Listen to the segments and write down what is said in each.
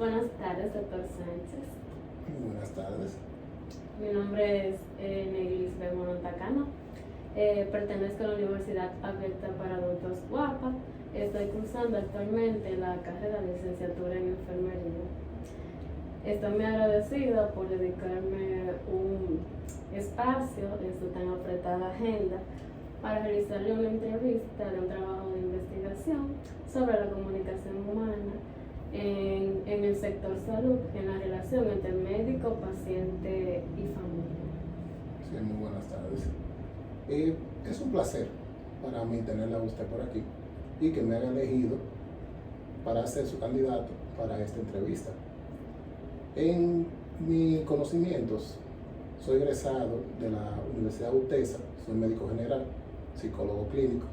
Buenas tardes, doctor Sánchez. Buenas tardes. Mi nombre es Neglis Montacano. Pertenezco a la Universidad Abierta para Adultos UAPA. Estoy cursando actualmente la carrera de licenciatura en enfermería. Estoy muy agradecida por dedicarme un espacio en su tan apretada agenda para realizarle una entrevista de un trabajo de investigación sobre la comunicación humana en el sector salud, en la relación entre médico, paciente y familia. Sí, muy buenas tardes. Es un placer para mí tenerla a usted por aquí y que me haya elegido para ser su candidato para esta entrevista. En mis conocimientos, soy egresado de la Universidad UTESA, soy médico general, psicólogo clínico.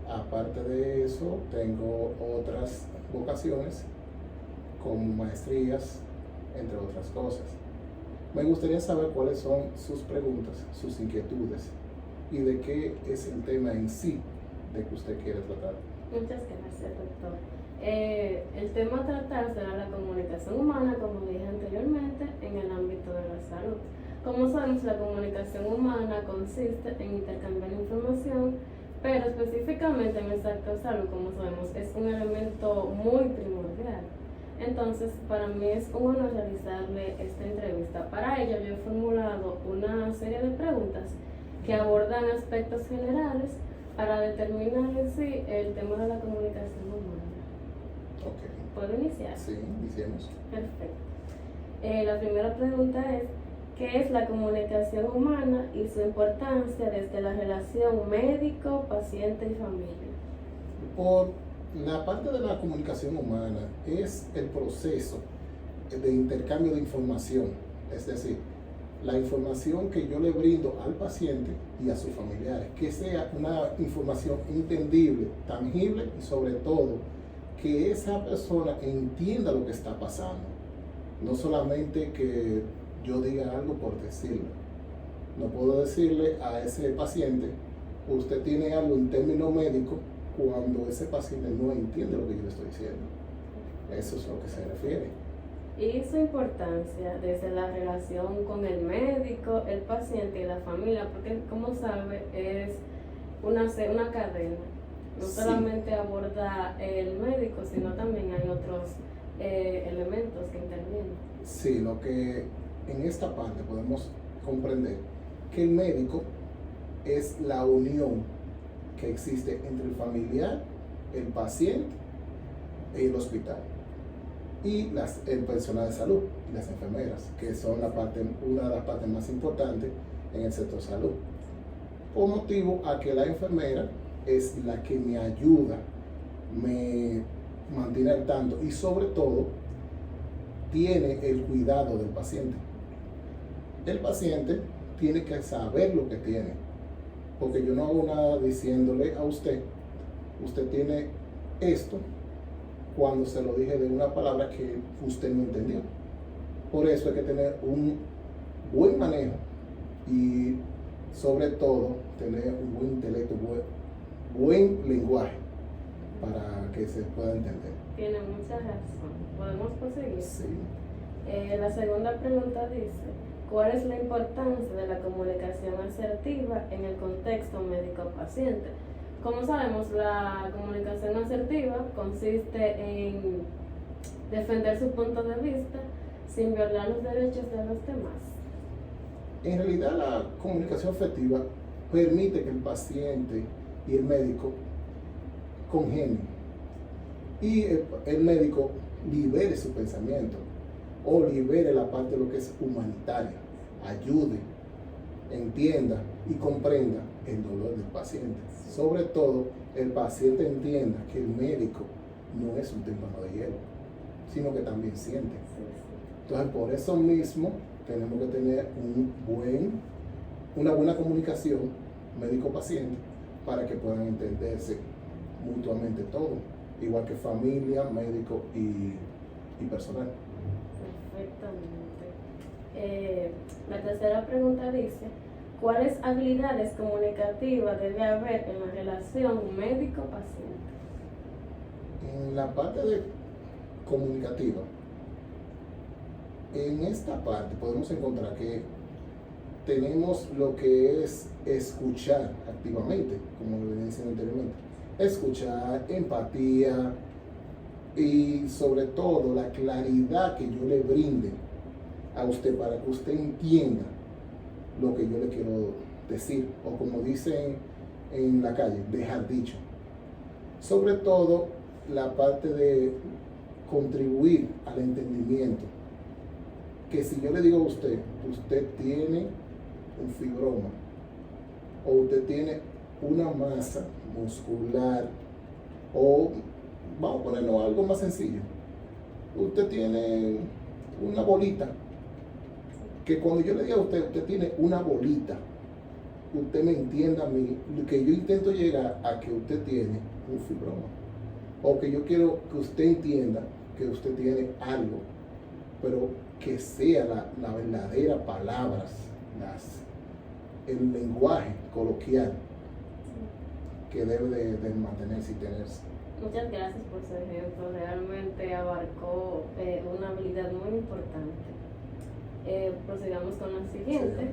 Aparte de eso, tengo otras vocaciones como maestrías, entre otras cosas. Me gustaría saber cuáles son sus preguntas, sus inquietudes y de qué es el tema en sí de que usted quiere tratar. Muchas gracias, doctor. El tema a tratar será la comunicación humana, como dije anteriormente, en el ámbito de la salud. Como sabemos, la comunicación humana consiste en intercambiar información, pero específicamente en el sector salud, como sabemos, es un elemento muy primordial. Entonces, para mí es un honor realizarle esta entrevista. Para ello, yo he formulado una serie de preguntas que abordan aspectos generales para determinar en sí el tema de la comunicación humana. Ok. ¿Puedo iniciar? Sí, iniciemos. Perfecto. La primera pregunta es: ¿qué es la comunicación humana y su importancia desde la relación médico, paciente y familia? Por la parte de la comunicación humana es el proceso de intercambio de información, es decir, la información que yo le brindo al paciente y a sus familiares, que sea una información entendible, tangible y sobre todo que esa persona entienda lo que está pasando, no solamente que yo diga algo por decirlo. No puedo decirle a ese paciente, usted tiene algo en términos médicos, cuando ese paciente no entiende lo que yo le estoy diciendo. Eso es a lo que se refiere. Y su importancia desde la relación con el médico, el paciente y la familia, porque como sabe es una cadena. No Sí. solamente aborda el médico, sino también hay otros elementos que intervienen. Sí, lo que en esta parte podemos comprender que el médico es la unión que existe entre el familiar, el paciente y el hospital, y el personal de salud y las enfermeras, que son una de las partes más importantes en el sector salud. Por motivo a que la enfermera es la que me ayuda, me mantiene al tanto y sobre todo tiene el cuidado del paciente. El paciente tiene que saber lo que tiene, porque yo no hago nada diciéndole a usted tiene esto, cuando se lo dije de una palabra que usted no entendió. Por eso hay que tener un buen manejo y sobre todo tener un buen intelecto, buen lenguaje para que se pueda entender. Tiene mucha razón. ¿Podemos proseguir? Sí. La segunda pregunta dice: ¿cuál es la importancia de la comunicación asertiva en el contexto médico-paciente? Como sabemos, la comunicación asertiva consiste en defender su punto de vista sin violar los derechos de los demás. En realidad, la comunicación afectiva permite que el paciente y el médico congenien y el médico libere su pensamiento o libere la parte de lo que es humanitaria, ayude, entienda y comprenda el dolor del paciente. Sobre todo, el paciente entienda que el médico no es un tímpano de hielo, sino que también siente. Entonces, por eso mismo, tenemos que tener una buena comunicación médico-paciente para que puedan entenderse mutuamente todo, igual que familia, médico y personal. Perfectamente. La tercera pregunta dice: ¿cuáles habilidades comunicativas debe haber en la relación médico-paciente? En la parte comunicativa, En esta parte podemos encontrar que tenemos lo que es escuchar activamente, como lo venía diciendo anteriormente. Escuchar, empatía y sobre todo la claridad que yo le brinde a usted para que usted entienda lo que yo le quiero decir, o como dicen en la calle, dejar dicho. Sobre todo la parte de contribuir al entendimiento, que si yo le digo a usted, usted tiene un fibroma o usted tiene una masa muscular, o vamos a ponernos algo más sencillo, usted tiene una bolita, que cuando yo le diga a usted, usted tiene una bolita, usted me entienda a mí, que yo intento llegar a que usted tiene un fibroma, o que yo quiero que usted entienda que usted tiene algo, pero que sea la verdadera palabras, el lenguaje coloquial que debe de mantenerse y tenerse. Muchas gracias por su ejemplo, realmente abarcó una habilidad muy importante. Prosigamos con la siguiente.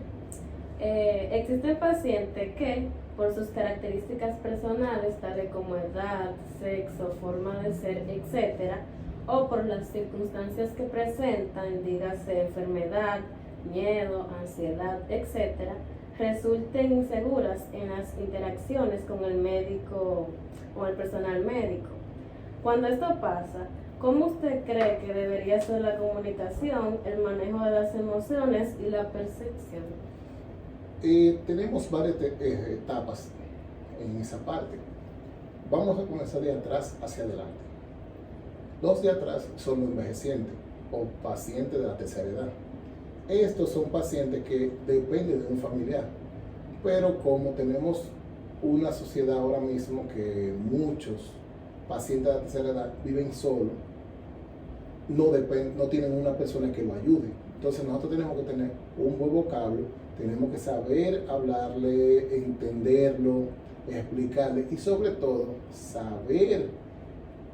Existen pacientes que, por sus características personales, tales como edad, sexo, forma de ser, etc., o por las circunstancias que presentan, dígase enfermedad, miedo, ansiedad, etc., resulten inseguras en las interacciones con el médico o el personal médico. Cuando esto pasa, ¿cómo usted cree que debería ser la comunicación, el manejo de las emociones y la percepción? Tenemos varias etapas en esa parte. Vamos a comenzar de atrás hacia adelante. Los de atrás son los envejecientes o pacientes de la tercera edad. Estos son pacientes que dependen de un familiar, pero como tenemos una sociedad ahora mismo que muchos pacientes de la tercera edad viven solos, no tienen una persona que lo ayude. Entonces nosotros tenemos que tener un buen vocablo, tenemos que saber hablarle, entenderlo, explicarle y sobre todo saber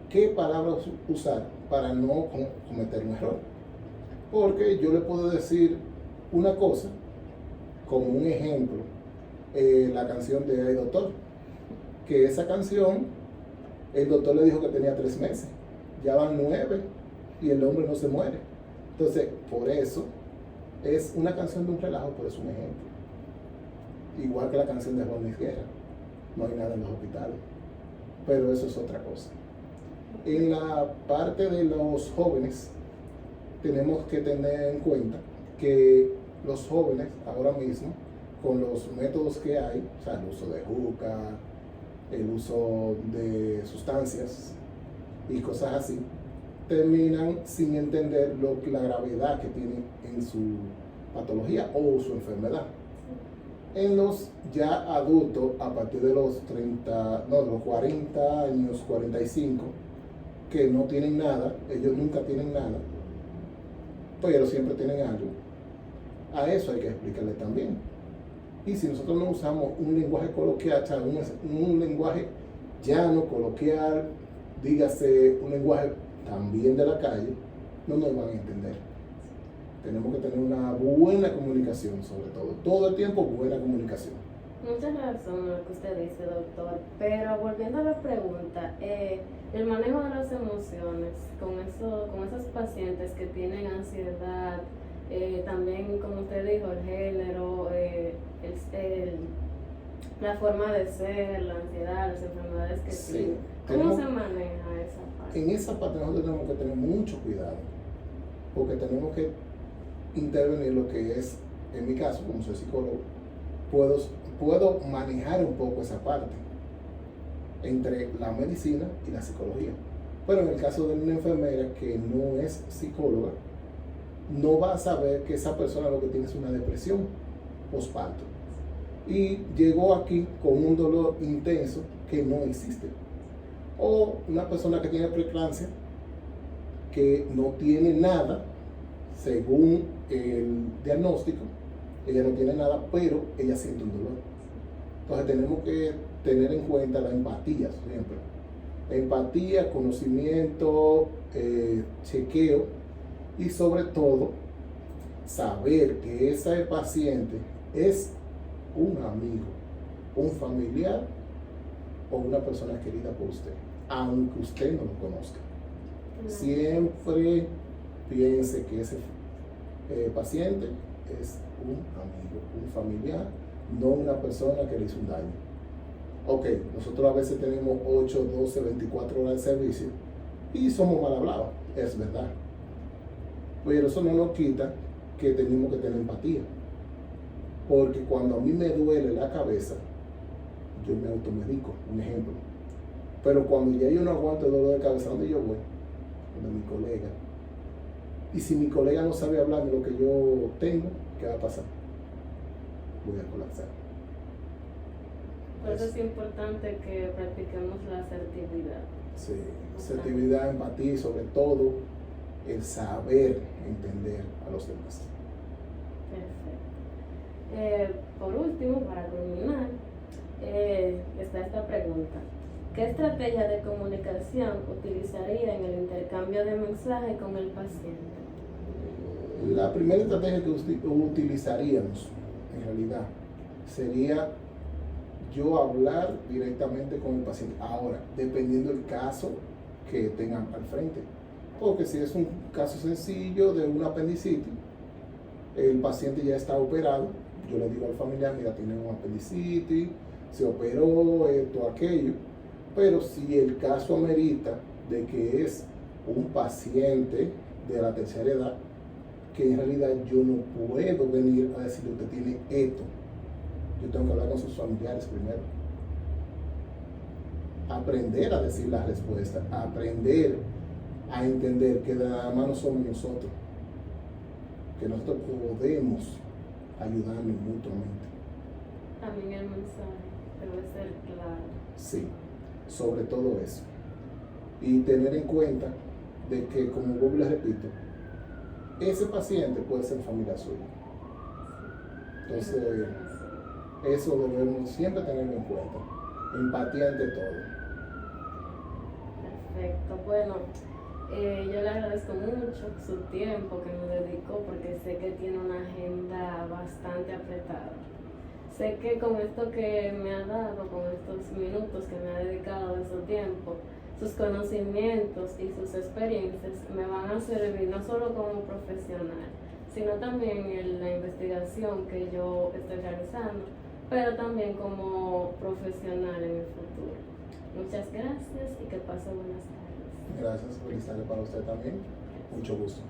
qué palabras usar para no cometer un error. Porque yo le puedo decir una cosa, como un ejemplo, la canción de Ay Doctor, que esa canción, el doctor le dijo que tenía 3 meses, ya van 9 y el hombre no se muere. Entonces, por eso, es una canción de un relajo, pero es un ejemplo. Igual que la canción de Juan Luis Guerra, no hay nada en los hospitales, pero eso es otra cosa. En la parte de los jóvenes, tenemos que tener en cuenta que los jóvenes ahora mismo, con los métodos que hay, o sea, el uso de juca, el uso de sustancias y cosas así, terminan sin entender la gravedad que tienen en su patología o su enfermedad. En los ya adultos, a partir de los 40 años, 45, que no tienen nada, ellos nunca tienen nada, pero siempre tienen algo. A eso hay que explicarle también. Y si nosotros no usamos un lenguaje coloquial, o sea, un lenguaje llano, coloquial, dígase un lenguaje también de la calle, no nos van a entender. Tenemos que tener una buena comunicación, sobre todo el tiempo buena comunicación. Mucha razón en lo que usted dice, doctor, pero volviendo a la pregunta, el manejo de las emociones con esos pacientes que tienen ansiedad, también como usted dijo, el género, la forma de ser, la ansiedad, las enfermedades que tienen, ¿cómo se maneja esa parte? En esa parte nosotros tenemos que tener mucho cuidado, porque tenemos que intervenir lo que es, en mi caso, como soy psicólogo, puedo manejar un poco esa parte entre la medicina y la psicología. Pero en el caso de una enfermera que no es psicóloga, no va a saber que esa persona lo que tiene es una depresión postparto y llegó aquí con un dolor intenso que no existe. O una persona que tiene preeclampsia, que no tiene nada, según el diagnóstico, ella no tiene nada, pero ella siente un dolor. Entonces tenemos que tener en cuenta la empatía siempre. Empatía, conocimiento, chequeo y sobre todo saber que ese paciente es un amigo, un familiar o una persona querida por usted, aunque usted no lo conozca. Siempre piense que ese paciente es un amigo, un familiar, no una persona que le hizo un daño. Ok, nosotros a veces tenemos 8, 12, 24 horas de servicio y somos mal hablados, es verdad. Pero eso no nos quita que tenemos que tener empatía. Porque cuando a mí me duele la cabeza, yo me automedico, un ejemplo. Pero cuando ya yo no aguanto el dolor de cabeza, ¿dónde yo voy? Donde mi colega. Y si mi colega no sabe hablar de lo que yo tengo, ¿qué va a pasar? Voy a colapsar. Por eso es importante que practiquemos la asertividad. Sí, asertividad, empatía y sobre todo el saber entender a los demás. Perfecto. Por último, para culminar, está esta pregunta. ¿Qué estrategia de comunicación utilizaría en el intercambio de mensajes con el paciente? La primera estrategia que utilizaríamos, en realidad, sería yo hablar directamente con el paciente. Ahora, dependiendo del caso que tengan al frente. Porque si es un caso sencillo de una apendicitis, el paciente ya está operado, yo le digo al familiar, mira, tiene una apendicitis, se operó, esto, aquello. Pero si el caso amerita de que es un paciente de la tercera edad, que en realidad yo no puedo venir a decirle, usted tiene esto. Yo tengo que hablar con sus familiares primero. Aprender a decir las respuestas, aprender a entender que nada más no somos nosotros, que nosotros podemos ayudarnos mutuamente. También el mensaje debe ser claro. Sí, sobre todo eso. Y tener en cuenta de que, como vuelvo y les repito, ese paciente puede ser familia suya. Entonces, eso debemos siempre tenerlo en cuenta. Empatía ante todo. Perfecto. Bueno, yo le agradezco mucho su tiempo que me dedicó porque sé que tiene una agenda bastante apretada. Sé que con esto que me ha dado, con estos minutos que me ha dedicado de su tiempo, sus conocimientos y sus experiencias me van a servir no solo como profesional, sino también en la investigación que yo estoy realizando, pero también como profesional en el futuro. Muchas gracias y que pase buenas tardes. Gracias, feliz tarde para usted también. Mucho gusto.